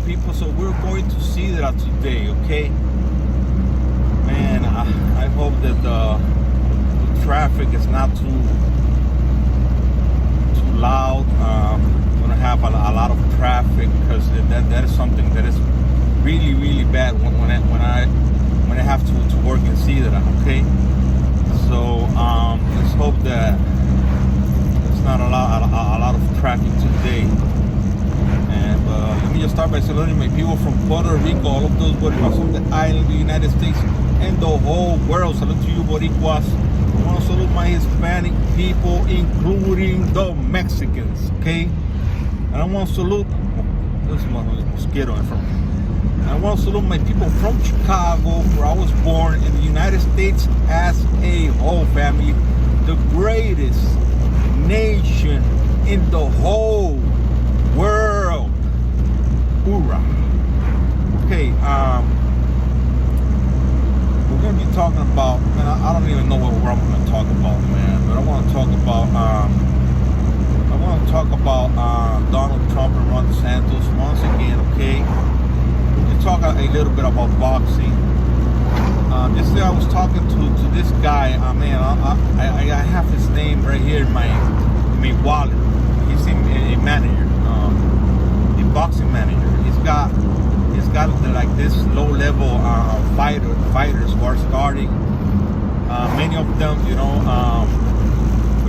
people. So we're going to see that today, okay? Man, I hope that the traffic is not too loud. We're gonna have a lot of traffic because that is something that is really bad when I have to work in Sidra, okay? So let's hope that there's not a lot of traffic today. And let me just start by saluting my people from Puerto Rico, all of those Boricuas on the island, the United States, and the whole world. Salute to you, Boricuas. I want to salute my Hispanic people, including the Mexicans, okay? And I want to salute, this is mosquito in front of me. And I want to salute my people from Chicago, where I was born, in the United States as a whole, family. The greatest nation in the whole world. Hoorah. Okay, we're going to be talking about, man, I don't even know what I'm going to talk about, man, but I want to talk about Donald Trump and Ron DeSantis once again, okay? We'll talk a little bit about boxing. Yesterday I was talking to this guy, man, I have his name right here in my wallet. He's a manager, a boxing manager. He's got like this low-level fighters who are starting. Many of them, you know,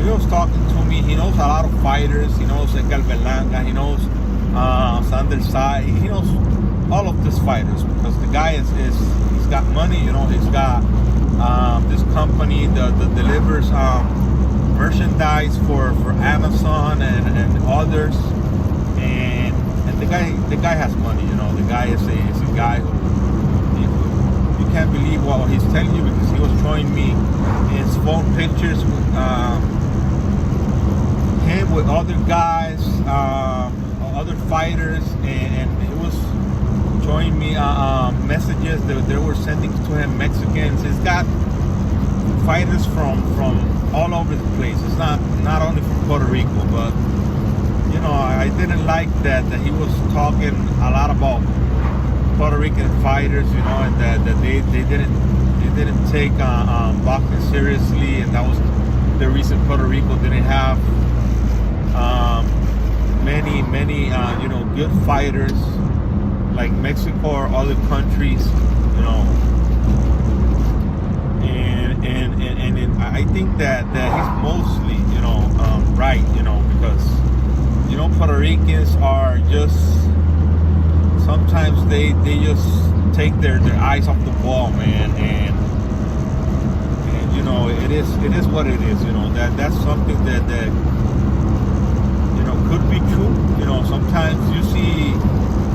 he was talking to me. He knows a lot of fighters. He knows Edgar Berlanga. He knows Sander Sai. He knows all of these fighters because the guy he's got money. You know, he's got this company that delivers merchandise for Amazon and others. And the guy has money. You know, the guy is a guy who you can't believe what he's telling you because he was showing me his phone pictures with him with other guys, other fighters, and he was showing me messages that they were sending to him, Mexicans. He's got fighters from all over the place. It's not only from Puerto Rico, but you know, I didn't like that he was talking a lot about Puerto Rican fighters, you know, and that they didn't take boxing seriously, and that was the reason Puerto Rico didn't have many you know, good fighters like Mexico or other countries, you know. And I think that he's mostly, you know, right, you know, because you know, Puerto Ricans are just sometimes they just take their eyes off the ball, man, and you know, it is what it is, you know. That's something that you know could be true. You know, sometimes you see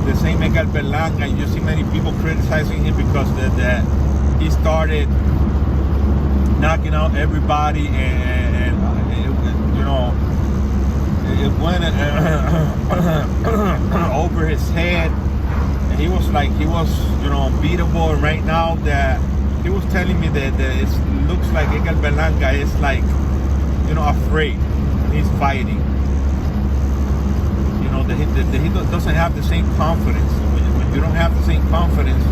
the same Edgar Berlanga, and you see many people criticizing him because that he started knocking out everybody, and you know, it went over his head, and he was you know, unbeatable. And right now that he was telling me that it looks like Edgar Berlanga is like, you know, afraid when he's fighting. You know, that he doesn't have the same confidence. When you don't have the same confidence,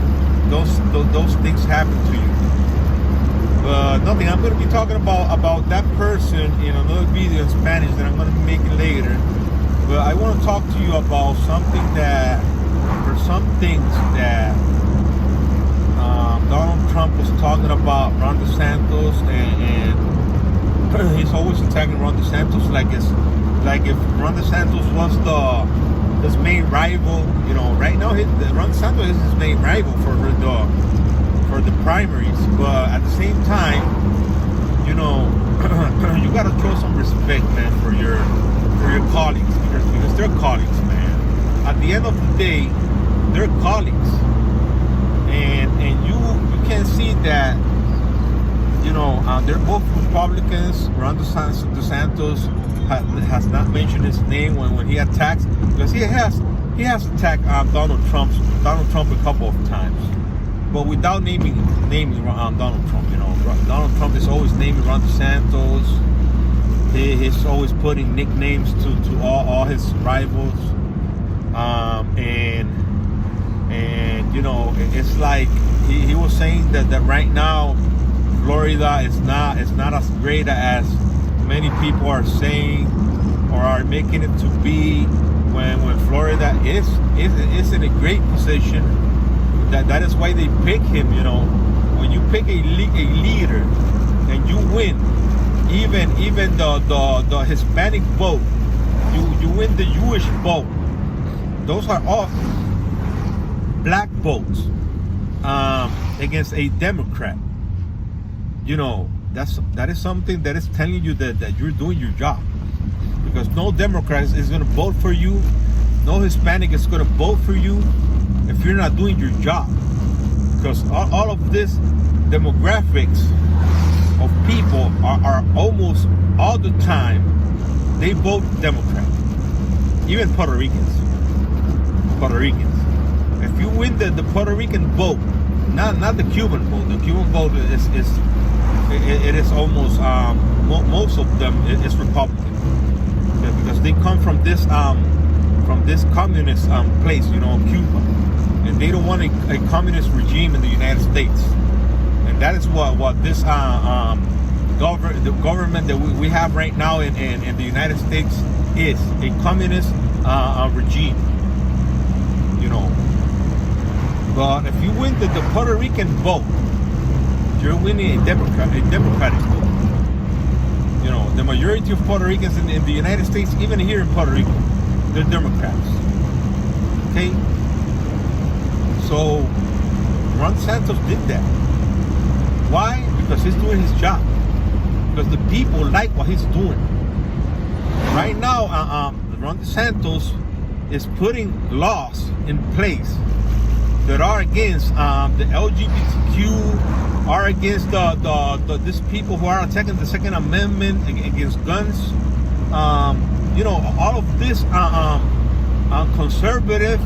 those things happen to you. But nothing. I'm going to be talking about that person in another video in Spanish that I'm going to be making later. But I want to talk to you about something that, or some things that Donald Trump was talking about Ron DeSantis, and he's always attacking Ron DeSantis like if Ron DeSantis was his main rival. You know, right now Ron DeSantis is his main rival for the primaries, but at the same time, you know, you gotta show some respect, man, for your colleagues, because they're colleagues, man. At the end of the day, they're colleagues, and you can see that, you know, they're both Republicans. Ron DeSantis has not mentioned his name when he attacks, because he has attacked Donald Trump a couple of times, but without naming Donald Trump. You know, Donald Trump is always naming Ron DeSantis. He's always putting nicknames to all his rivals, and like he was saying that right now Florida is not as great as many people are saying or are making it to be, when Florida is in a great position. That is why they pick him. You know, when you pick a leader and you win, even the Hispanic vote, you win the Jewish vote. Those are all black votes against a Democrat. You know, that is something that is telling you that you're doing your job, because no Democrat is going to vote for you, no Hispanic is going to vote for you if you're not doing your job. Because all of this demographics of people are almost all the time they vote Democrat. Even Puerto Ricans. If you win the Puerto Rican vote, not the Cuban vote. The Cuban vote is almost most of them is Republican, because they come from this communist place, you know, Cuba, and they don't want a communist regime in the United States, and that is what this the government that we have right now in the United States is a communist regime, you know. But if you win the Puerto Rican vote, you're winning a Democratic vote. You know, the majority of Puerto Ricans in the United States, even here in Puerto Rico, they're Democrats. Okay? So Ron DeSantis did that. Why? Because he's doing his job. Because the people like what he's doing. Right now, Ron DeSantis is putting laws in place that are against the LGBTQ, are against these people who are attacking the Second Amendment, against guns. You know, all of this conservative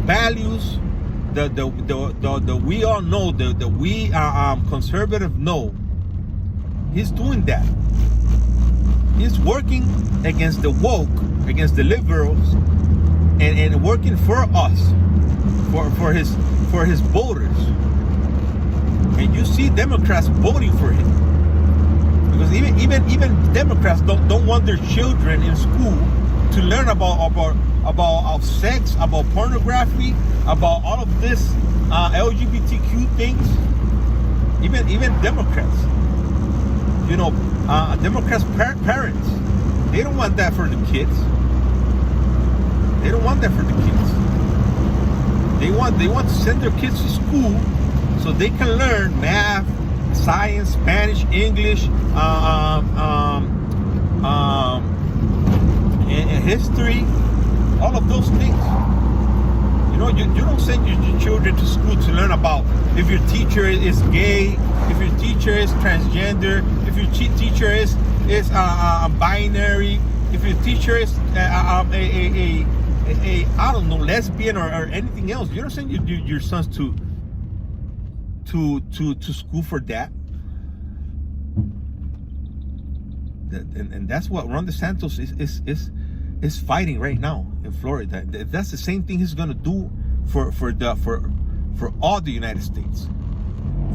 values that we all know, that we conservative know. He's doing that. He's working against the woke, against the liberals, and working for us, for his voters. And you see Democrats voting for him, because even Democrats don't want their children in school to learn about sex, about pornography, about all of this LGBTQ things. Even Democrats, you know, Democrats' parents, they don't want that for the kids. They don't want that for the kids. They want to send their kids to school so they can learn math, science, Spanish, English, and history, all of those things. You know, you don't send your children to school to learn about if your teacher is gay, if your teacher is transgender, if your teacher is binary, if your teacher is I don't know, lesbian or anything else. You don't send your sons to school for that. And that's what Ron DeSantis is fighting right now in Florida. That's the same thing he's gonna do for all the United States.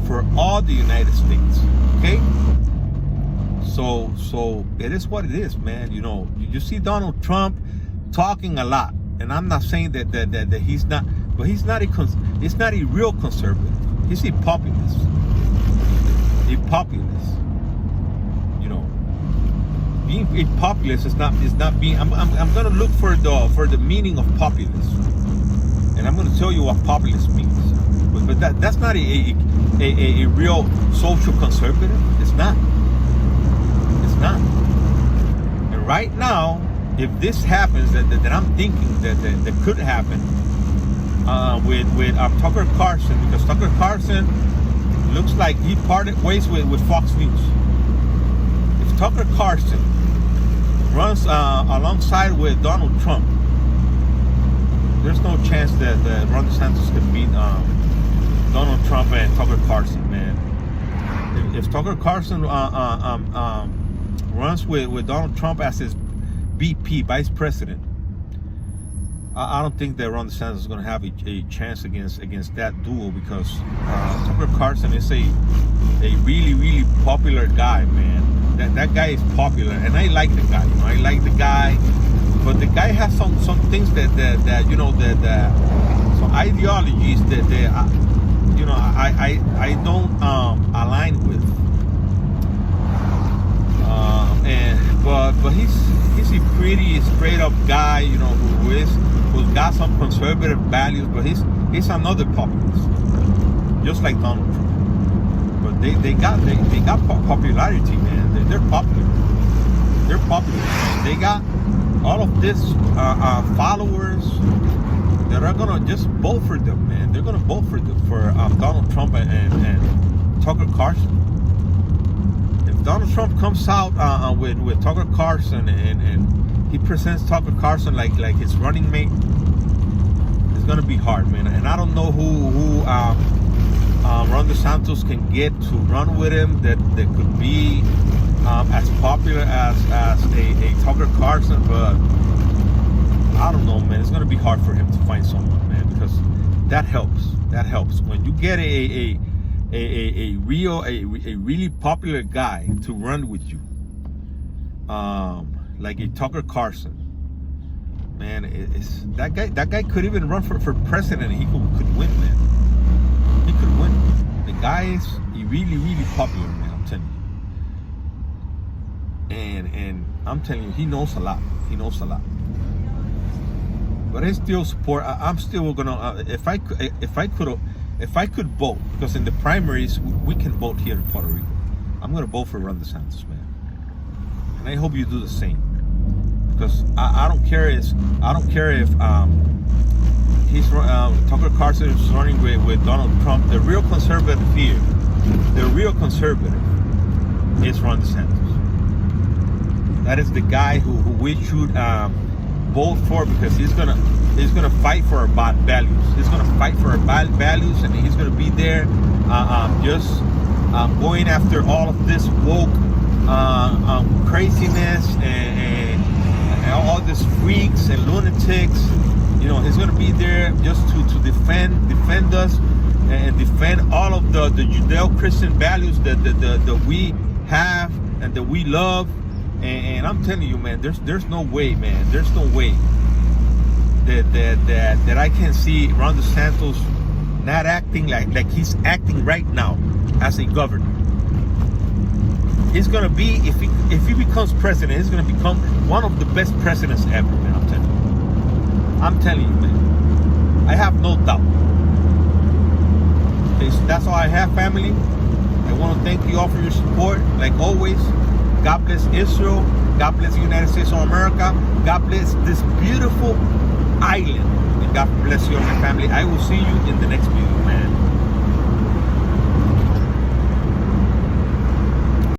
For all the United States. Okay? So it is what it is, man. You know, you see Donald Trump talking a lot. And I'm not saying that he's not, but he's not a real conservative. He's a populist. A populist. You know, being a populist is not being. I'm gonna look for the meaning of populist, and I'm gonna tell you what populist means. But that's not a real social conservative. It's not. It's not. And right now, if this happens, that I'm thinking that could happen with Tucker Carlson, because Tucker Carlson looks like he parted ways with Fox News. If Tucker Carlson runs alongside with Donald Trump, there's no chance that Ron DeSantis can beat Donald Trump and Tucker Carlson, man. If Tucker Carlson runs with Donald Trump as his VP, vice president, I don't think that Ron DeSantis is going to have a chance against that duo, because Tucker Carlson is a really popular guy, man. That guy is popular, and I like the guy. I like the guy, but the guy has some things that some ideologies that I don't align with. But he's a pretty straight up guy, who's got some conservative values, but he's another populist, just like Donald Trump. But they got popularity, man. They're popular. They're popular. They got all of this followers that are gonna just vote for them, man. They're gonna vote for Donald Trump and Tucker Carlson. If Donald Trump comes out with Tucker Carlson and he presents Tucker Carlson like his running mate, it's gonna be hard, man. And I don't know who Ron DeSantis can get to run with him that could be as popular as a Tucker Carlson, but I don't know, man. It's gonna be hard for him to find someone, man, because that helps. That helps when you get a really popular guy to run with you, like a Tucker Carlson. Man, that guy could even run for president. He could win, man. He could win. The guy is really popular, man. I'm telling you. And I'm telling you, he knows a lot. He knows a lot. But I still support. I'm still gonna. If I could vote, because in the primaries we can vote here in Puerto Rico, I'm gonna vote for Ron DeSantis, man. And I hope you do the same. Because I don't care if he's Tucker Carlson is running with Donald Trump. The real conservative here, is Ron DeSantis. That is the guy who we should vote for, because he's gonna fight for our values. He's gonna fight for our values, and he's gonna be there, just going after all of this woke craziness and all these freaks and lunatics. He's gonna be there just to defend us and defend all of the Judeo-Christian values that we have and that we love. And I'm telling you, man, there's no way, man. There's no way that I can see Ron DeSantis not acting like he's acting right now as a governor. He's gonna be, if he becomes president, he's gonna become one of the best presidents ever, man. I'm telling you, man. I have no doubt. Okay, so that's all I have, family. I want to thank you all for your support, like always. God bless Israel. God bless the United States of America. God bless this beautiful island. And God bless you and my family. I will see you in the next video, man.